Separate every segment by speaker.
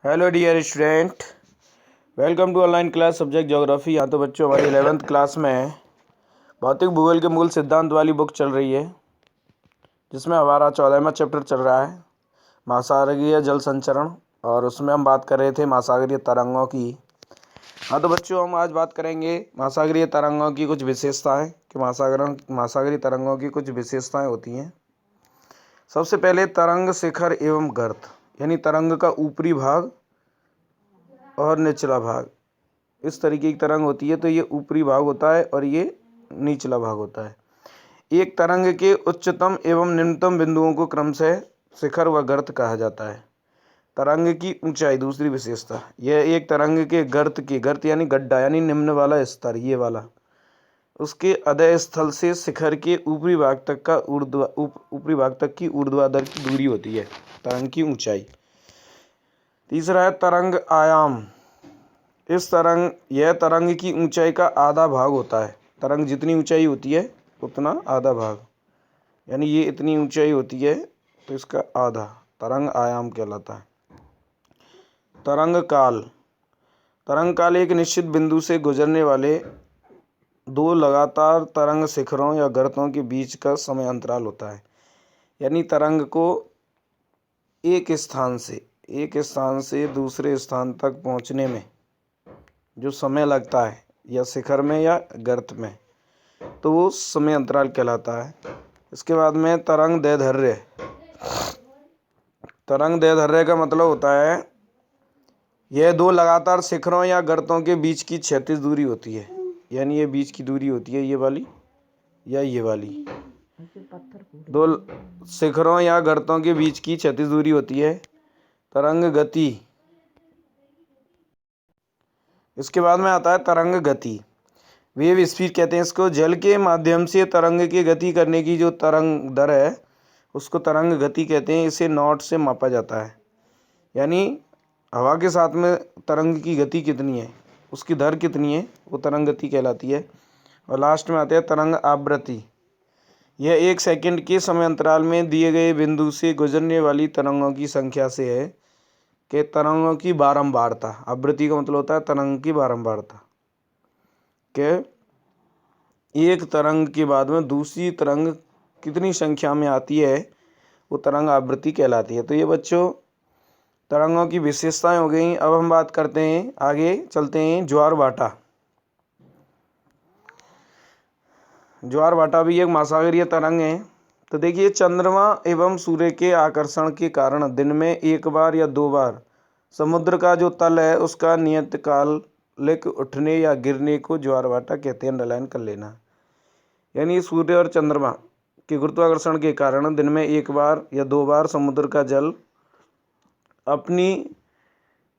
Speaker 1: Hello dear student, welcome to online class subject geography. यहाँ तो बच्चों हमारी 11th क्लास में भौतिक भूगोल के मूल सिद्धांत वाली बुक चल रही है, जिसमें हमारा 14वां चैप्टर चल रहा है महासागरीय जल संचरण। और उसमें हम बात कर रहे थे महासागरीय तरंगों की। हाँ तो बच्चों, हम आज बात करेंगे महासागरीय तरंगों की कुछ विशेषताएँ कि महासागरीय तरंगों की कुछ विशेषताएँ होती हैं। सबसे पहले तरंग शिखर एवं गर्त, यानी तरंग का ऊपरी भाग और निचला भाग। इस तरीके की तरंग होती है तो ये ऊपरी भाग होता है और ये निचला भाग होता है। एक तरंग के उच्चतम एवं निम्नतम बिंदुओं को क्रमशः शिखर व गर्त कहा जाता है। तरंग की ऊंचाई, दूसरी विशेषता, यह एक तरंग के गर्त यानी गड्ढा यानी निम्न वाला स्तर, ये वाला, उसके अधः स्थल से शिखर के ऊपरी भाग तक की ऊर्ध्वाधर की दूरी होती है तरंग की ऊंचाई। तीसरा है तरंग आयाम। यह तरंग की ऊंचाई का आधा भाग होता है। तरंग जितनी ऊंचाई होती है उतना आधा भाग, यानी ये इतनी ऊंचाई होती है तो इसका आधा तरंग आयाम कहलाता है। तरंग काल एक निश्चित बिंदु से गुजरने वाले दो लगातार तरंग शिखरों या गर्तों के बीच का समय अंतराल होता है। यानी तरंग को एक स्थान से दूसरे स्थान तक पहुंचने में जो समय लगता है, या शिखर में या गर्त में, तो वो समय अंतराल कहलाता है। इसके बाद में तरंग दैर्ध्य। तरंग दैर्ध्य का मतलब होता है यह दो लगातार शिखरों या गर्तों के बीच की क्षैतिज दूरी होती है। यानी ये बीच की दूरी होती है, ये वाली या ये वाली, दो शिखरों या गर्तों के बीच की क्षैतिज दूरी होती है। तरंग गति। इसके बाद में आता है तरंग गति, वेव स्पीड कहते हैं इसको। जल के माध्यम से तरंग की गति करने की जो तरंग दर है उसको तरंग गति कहते हैं। इसे नॉट से मापा जाता है, यानी हवा के साथ में तरंग की गति कितनी है, उसकी दर कितनी है, वो तरंग गति कहलाती है। और लास्ट में आते हैं तरंग आवृत्ति। यह 1 सेकंड के समय अंतराल में दिए गए बिंदु से गुजरने वाली तरंगों की संख्या से है कि तरंगों की बारंबारता। आवृत्ति का मतलब होता है तरंग की बारंबारता, के एक तरंग के बाद में दूसरी तरंग कितनी संख्या में आती है, वो तरंग आवृत्ति कहलाती है। तो ये बच्चों तरंगों की विशेषताएं हो गई। अब हम बात करते हैं, आगे चलते हैं, ज्वार भाटा। ज्वार भाटा भी एक महासागरीय तरंग है। तो देखिए, चंद्रमा एवं सूर्य के आकर्षण के कारण दिन में एक बार या 2 बार समुद्र का जो तल है उसका नियतकालिक उठने या गिरने को ज्वार भाटा कहते हैं। अंडरलाइन कर लेना। यानी सूर्य और चंद्रमा के गुरुत्वाकर्षण के कारण दिन में 1 बार या 2 बार समुद्र का जल अपनी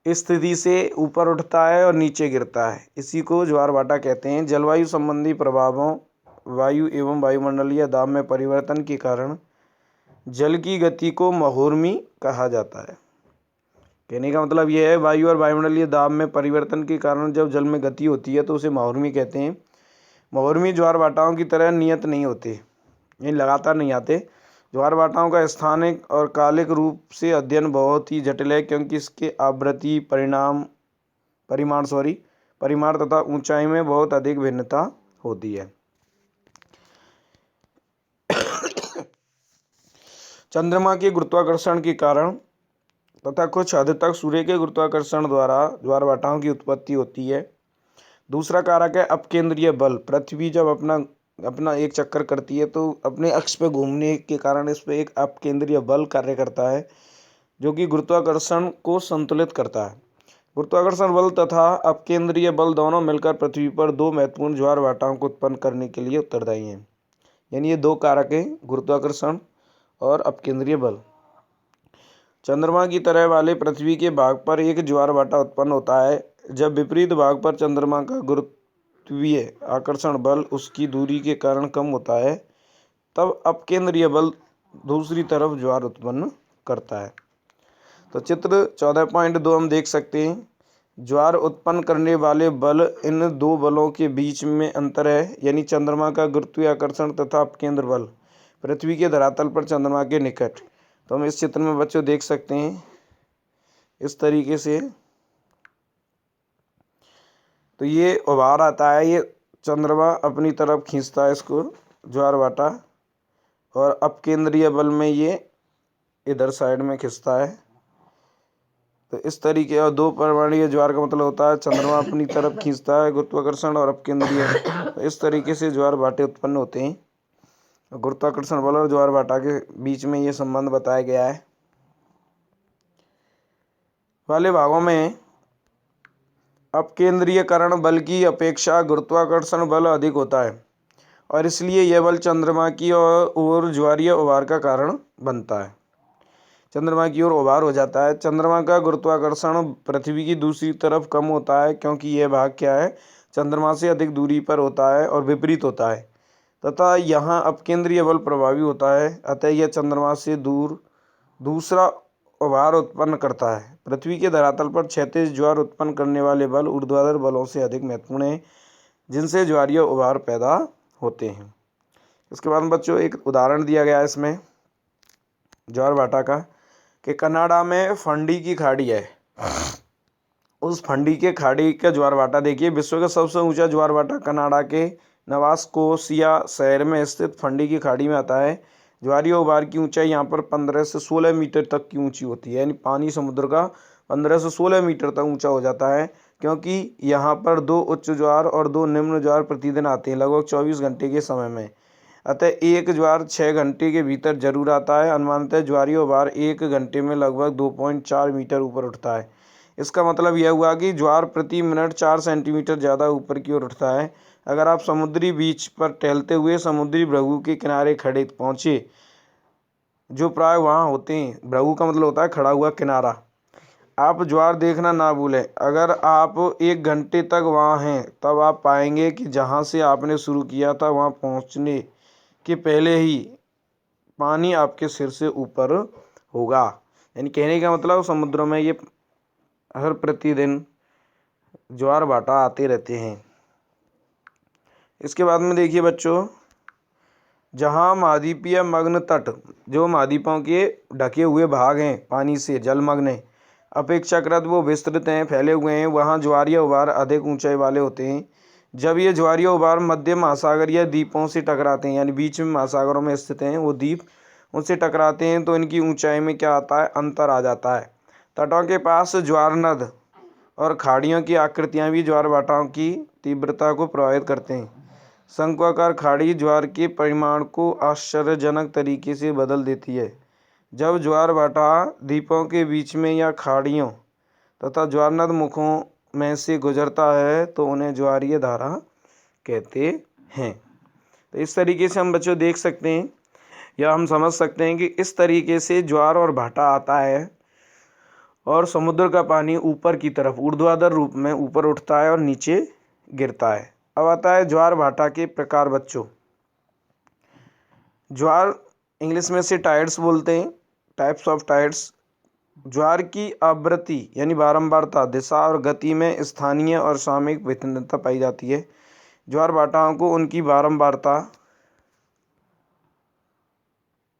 Speaker 1: स्थिति से ऊपर उठता है और नीचे गिरता है, इसी को ज्वार भाटा कहते हैं। जलवायु संबंधी प्रभावों, वायु एवं वायुमंडलीय दाब में परिवर्तन के कारण जल की गति को महोर्मी कहा जाता है। कहने का मतलब यह है, वायु और वायुमंडलीय दाब में परिवर्तन के कारण जब जल में गति होती है तो उसे महोर्मी कहते हैं। महोर्मी ज्वार भाटाओं की तरह नियत नहीं होते, ये लगातार नहीं आते। ज्वार भाटाओं का स्थानिक और कालिक रूप से अध्ययन बहुत ही जटिल है, क्योंकि इसके आवृत्ति, परिमाण तथा ऊंचाई में बहुत अधिक भिन्नता होती है। चंद्रमा के गुरुत्वाकर्षण के कारण तथा कुछ हद तक सूर्य के गुरुत्वाकर्षण द्वारा ज्वार भाटाओं की उत्पत्ति होती है। दूसरा कारक है अपकेंद्रीय बल। पृथ्वी जब अपना एक चक्कर करती है तो अपने अक्ष पे घूमने के कारण इस पे एक अपकेंद्रीय बल कार्य करता है, जो कि गुरुत्वाकर्षण को संतुलित करता है। गुरुत्वाकर्षण बल तथा अपकेंद्रीय बल दोनों मिलकर पृथ्वी पर 2 महत्वपूर्ण ज्वार भाटाओं को उत्पन्न करने के लिए उत्तरदायी हैं। यानी ये 2 कारक हैं, गुरुत्वाकर्षण और अपकेंद्रीय बल। चंद्रमा की तरह वाले पृथ्वी के भाग पर एक ज्वार भाटा उत्पन्न होता है जब विपरीत भाग पर चंद्रमा का गुरुत्वीय आकर्षण बल उसकी दूरी के कारण कम होता है, तब अपकेंद्रीय बल दूसरी तरफ ज्वार उत्पन्न करता है। तो चित्र 14.2 हम देख सकते हैं। ज्वार उत्पन्न करने वाले बल, इन 2 बलों के बीच में अंतर है, यानी चंद्रमा का गुरुत्वीय आकर्षण तथा अपकेंद्र बल पृथ्वी के धरातल पर चंद्रमा के निकट। तो हम इस चित्र में बच्चों देख सकते हैं इस तरीके से। तो ये उभार आता है, ये चंद्रमा अपनी तरफ खींचता है इसको ज्वार भाटा, और अपकेंद्रीय बल में ये इधर साइड में खींचता है। तो इस तरीके, और दो परिमाणीय ज्वार का मतलब होता है चंद्रमा अपनी तरफ खींचता है गुरुत्वाकर्षण और अपकेंद्रीय। तो इस तरीके से ज्वार भाटे उत्पन्न होते हैं। गुरुत्वाकर्षण बल और ज्वार भाटा के बीच में ये संबंध बताया गया है। वाले भागों में अपकेंद्रीयकरण बल की अपेक्षा गुरुत्वाकर्षण बल अधिक होता है और इसलिए यह बल चंद्रमा की ओर ज्वारीय उभार का कारण बनता है। चंद्रमा की ओर उभार हो जाता है। चंद्रमा का गुरुत्वाकर्षण पृथ्वी की दूसरी तरफ कम होता है क्योंकि यह भाग क्या है, चंद्रमा से अधिक दूरी पर होता है और विपरीत होता है, तथा यहाँ अपकेंद्रीय बल प्रभावी होता है। अतः यह चंद्रमा से दूर दूसरा उभार उत्पन्न करता है। पृथ्वी के धरातल पर क्षैतिज ज्वार उत्पन्न करने वाले बल ऊर्ध्वाधर बलों से अधिक महत्वपूर्ण हैं, जिनसे ज्वारीय उभार पैदा होते हैं। इसके बाद बच्चों एक उदाहरण दिया गया है इसमें ज्वार भाटा का, कि कनाडा में फंडी की खाड़ी है। उस फंडी के खाड़ी का ज्वार भाटा देखिए। विश्व का सबसे ऊंचा ज्वार भाटा कनाडा के नवास्कोशिया शहर में स्थित फंडी की खाड़ी में आता है। ज्वारीय उभार की ऊंचाई यहाँ पर 15 से 16 मीटर तक की ऊंची होती है, यानी पानी समुद्र का 15 से 16 मीटर तक ऊंचा हो जाता है, क्योंकि यहाँ पर 2 उच्च ज्वार और 2 निम्न ज्वार प्रतिदिन आते हैं लगभग 24 घंटे के समय में। अतः एक ज्वार 6 घंटे के भीतर जरूर आता है। अनुमानतः ज्वारीय उभार 1 घंटे में लगभग 2.4 मीटर ऊपर उठता है। इसका मतलब यह हुआ कि ज्वार प्रति मिनट 4 सेंटीमीटर ज़्यादा ऊपर की ओर उठता है। अगर आप समुद्री बीच पर टहलते हुए समुद्री भृगु के किनारे खड़े पहुँचे, जो प्राय वहाँ होते हैं, भृगु का मतलब होता है खड़ा हुआ किनारा, आप ज्वार देखना ना भूलें। अगर आप 1 घंटे तक वहाँ हैं तब आप पाएंगे कि जहाँ से आपने शुरू किया था वहाँ पहुँचने के पहले ही पानी आपके सिर से ऊपर होगा। यानी कहने का मतलब समुद्र में ये हर प्रतिदिन ज्वार भाटा आते रहते हैं। इसके बाद में देखिए बच्चों, जहाँ महाद्वीपीय मग्न तट, जो महाद्वीपों के ढके हुए भाग हैं पानी से जलमग्न हैं, अपेक्षाकृत वो विस्तृत हैं, फैले हुए हैं, वहाँ ज्वारीय उभार अधिक ऊंचाई वाले होते हैं। जब ये ज्वारीय उभार मध्य महासागर या द्वीपों से टकराते हैं, यानी बीच में महासागरों में स्थित हैं वो द्वीप, उनसे टकराते हैं तो इनकी ऊंचाई में क्या आता है, अंतर आ जाता है। तटों के पास ज्वारनद और खाड़ियों की आकृतियाँ भी ज्वार भाटाओं की तीव्रता को प्रभावित करते हैं। शंक्वाकार खाड़ी ज्वार के परिमाण को आश्चर्यजनक तरीके से बदल देती है। जब ज्वार भाटा द्वीपों के बीच में या खाड़ियों तथा ज्वारनद मुखों में से गुजरता है तो उन्हें ज्वारीय धारा कहते हैं। तो इस तरीके से हम बच्चों देख सकते हैं या हम समझ सकते हैं कि इस तरीके से ज्वार और भाटा आता है और समुद्र का पानी ऊपर की तरफ ऊर्ध्वाधर रूप में ऊपर उठता है और नीचे गिरता है। अब आता है ज्वार भाटा के प्रकार बच्चों। ज्वार इंग्लिश में से टाइड्स बोलते हैं, टाइप्स ऑफ टाइड्स। ज्वार की आवृत्ति यानी बारंबारता, दिशा और गति में स्थानीय और सामयिक भिन्नता पाई जाती है। ज्वार भाटाओं को उनकी बारंबारता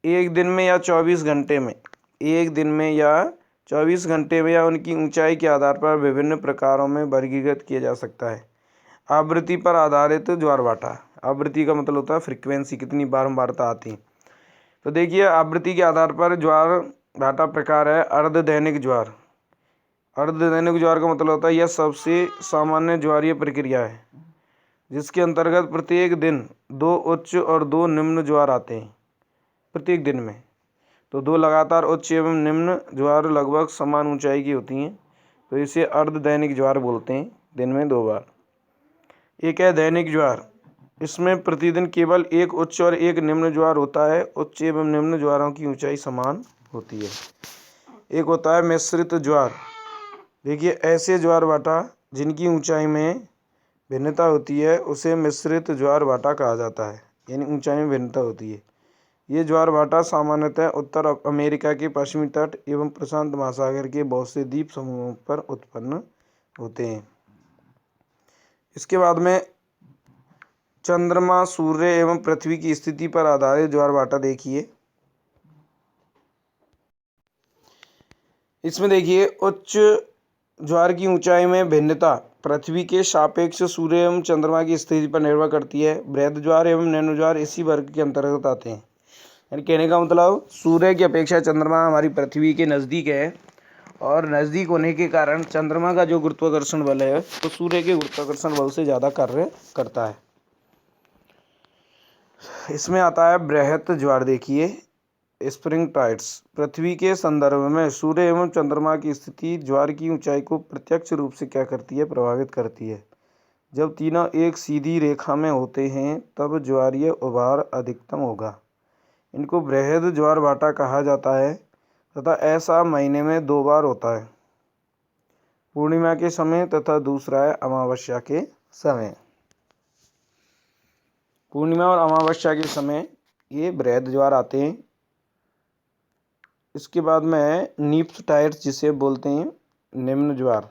Speaker 1: एक दिन में या 24 घंटे में, एक दिन में या 24 घंटे में या उनकी ऊंचाई के आधार पर विभिन्न प्रकारों में वर्गीकृत किया जा सकता है। आवृत्ति पर आधारित ज्वार भाटा, आवृत्ति का मतलब होता है फ्रीक्वेंसी, कितनी बारंबारता आती है। तो देखिए आवृत्ति के आधार पर ज्वार भाटा प्रकार है। अर्धदैनिक ज्वार, अर्धदैनिक ज्वार का मतलब होता है यह सबसे सामान्य ज्वारीय प्रक्रिया है जिसके अंतर्गत प्रत्येक दिन 2 उच्च और 2 निम्न ज्वार आते हैं। प्रत्येक दिन में तो 2 लगातार उच्च एवं निम्न ज्वार लगभग समान ऊंचाई की होती हैं, तो इसे अर्धदैनिक ज्वार बोलते हैं, दिन में 2 बार। एक है दैनिक ज्वार, इसमें प्रतिदिन केवल 1 उच्च और 1 निम्न ज्वार होता है। उच्च एवं निम्न ज्वारों की ऊंचाई समान होती है। एक होता है मिश्रित ज्वार। देखिए ऐसे ज्वार भाटा जिनकी ऊंचाई में भिन्नता होती है उसे मिश्रित ज्वार भाटा कहा जाता है, यानी ऊंचाई में भिन्नता होती है। ये ज्वार भाटा सामान्यतः उत्तर अमेरिका के पश्चिमी तट एवं प्रशांत महासागर के बहुत से द्वीप समूहों पर उत्पन्न होते हैं। इसके बाद में चंद्रमा, सूर्य एवं पृथ्वी की स्थिति पर आधारित ज्वार भाटा देखिए। इसमें देखिए उच्च ज्वार की ऊंचाई में भिन्नता पृथ्वी के सापेक्ष सूर्य एवं चंद्रमा की स्थिति पर निर्भर करती है। बृहद ज्वार एवं नैनो ज्वार इसी वर्ग के अंतर्गत आते हैं। यानी कहने का मतलब सूर्य की अपेक्षा चंद्रमा हमारी पृथ्वी के नज़दीक है और नज़दीक होने के कारण चंद्रमा का जो गुरुत्वाकर्षण बल है तो सूर्य के गुरुत्वाकर्षण बल से ज़्यादा कार्य करता है। इसमें आता है बृहद ज्वार। देखिए स्प्रिंग टाइड्स पृथ्वी के संदर्भ में सूर्य एवं चंद्रमा की स्थिति ज्वार की ऊंचाई को प्रत्यक्ष रूप से क्या करती है, प्रभावित करती है। जब तीनों एक सीधी रेखा में होते हैं तब ज्वारीय उभार अधिकतम होगा। इनको बृहद ज्वार भाटा कहा जाता है तथा ऐसा महीने में 2 बार होता है, पूर्णिमा के समय तथा दूसरा है अमावस्या के समय। पूर्णिमा और अमावस्या के समय ये बृहद ज्वार आते हैं। इसके बाद में नीप्स टाइड्स जिसे बोलते हैं निम्न ज्वार।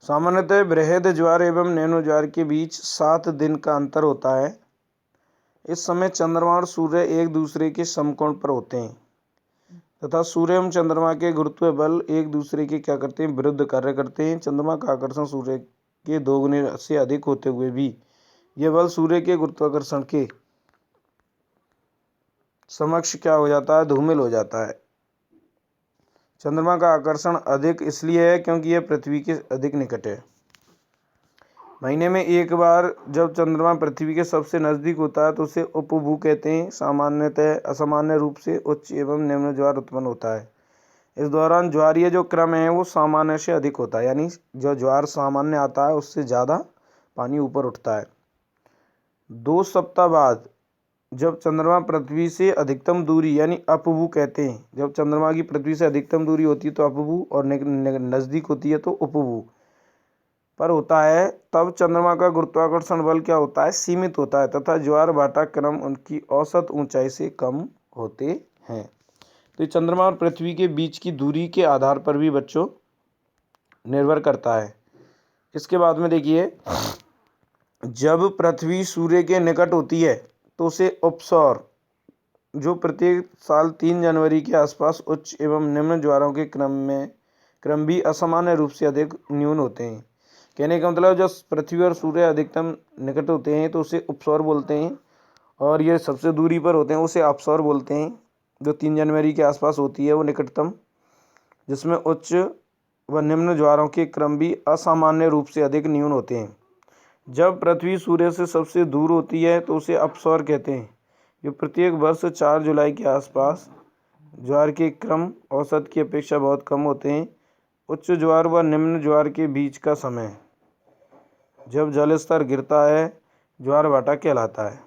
Speaker 1: सामान्यतः बृहद ज्वार एवं नैनो ज्वार के बीच 7 दिन का अंतर होता है। इस समय चंद्रमा और सूर्य एक दूसरे के समकोण पर होते हैं तथा सूर्य एवं चंद्रमा के गुरुत्व बल एक दूसरे के क्या करते हैं, विरुद्ध कार्य करते हैं। चंद्रमा का आकर्षण सूर्य के 2 गुने से अधिक होते हुए भी यह बल सूर्य के गुरुत्वाकर्षण के समक्ष क्या हो जाता है, धूमिल हो जाता है। चंद्रमा का आकर्षण अधिक इसलिए है क्योंकि यह पृथ्वी के अधिक निकट है। महीने में एक बार जब चंद्रमा पृथ्वी के सबसे नज़दीक होता है तो उसे उपभू कहते हैं। सामान्यतः असामान्य रूप से उच्च एवं निम्न ज्वार उत्पन्न होता है। इस दौरान ज्वारीय जो क्रम है वो सामान्य से अधिक होता है, यानी जो ज्वार सामान्य आता है उससे ज़्यादा पानी ऊपर उठता है। 2 सप्ताह बाद जब चंद्रमा पृथ्वी से अधिकतम दूरी यानी अपभू कहते हैं, जब चंद्रमा की पृथ्वी से अधिकतम दूरी होती है तो अपभू और नज़दीक होती है तो उपभू पर होता है, तब चंद्रमा का गुरुत्वाकर्षण बल क्या होता है, सीमित होता है तथा ज्वार भाटा क्रम उनकी औसत ऊंचाई से कम होते हैं। तो चंद्रमा और पृथ्वी के बीच की दूरी के आधार पर भी बच्चों निर्भर करता है। इसके बाद में देखिए जब पृथ्वी सूर्य के निकट होती है तो उसे उपसौर जो प्रत्येक साल 3 जनवरी के आसपास उच्च एवं निम्न ज्वारों के क्रम भी असामान्य रूप से अधिक न्यून होते हैं। कहने का मतलब जब पृथ्वी और सूर्य अधिकतम निकट होते हैं तो उसे उपसौर बोलते हैं और ये सबसे दूरी पर होते हैं उसे अपसौर बोलते हैं। जो 3 जनवरी के आसपास होती है वो निकटतम, जिसमें उच्च व निम्न ज्वारों के क्रम भी असामान्य रूप से अधिक न्यून होते हैं। जब पृथ्वी सूर्य से सबसे दूर होती है तो उसे अपसौर कहते हैं। जो प्रत्येक वर्ष 4 जुलाई के आसपास ज्वार के क्रम औसत की अपेक्षा बहुत कम होते हैं। उच्च ज्वार व निम्न ज्वार के बीच का समय जब जल स्तर गिरता है ज्वार भाटा कहलाता है।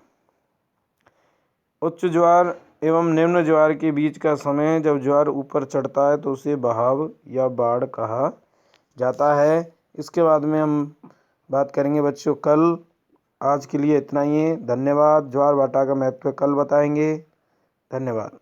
Speaker 1: उच्च ज्वार एवं निम्न ज्वार के बीच का समय जब ज्वार ऊपर चढ़ता है तो उसे बहाव या बाढ़ कहा जाता है। इसके बाद में हम बात करेंगे बच्चों कल। आज के लिए इतना ही है। धन्यवाद। ज्वार भाटा का महत्व कल बताएंगे। धन्यवाद।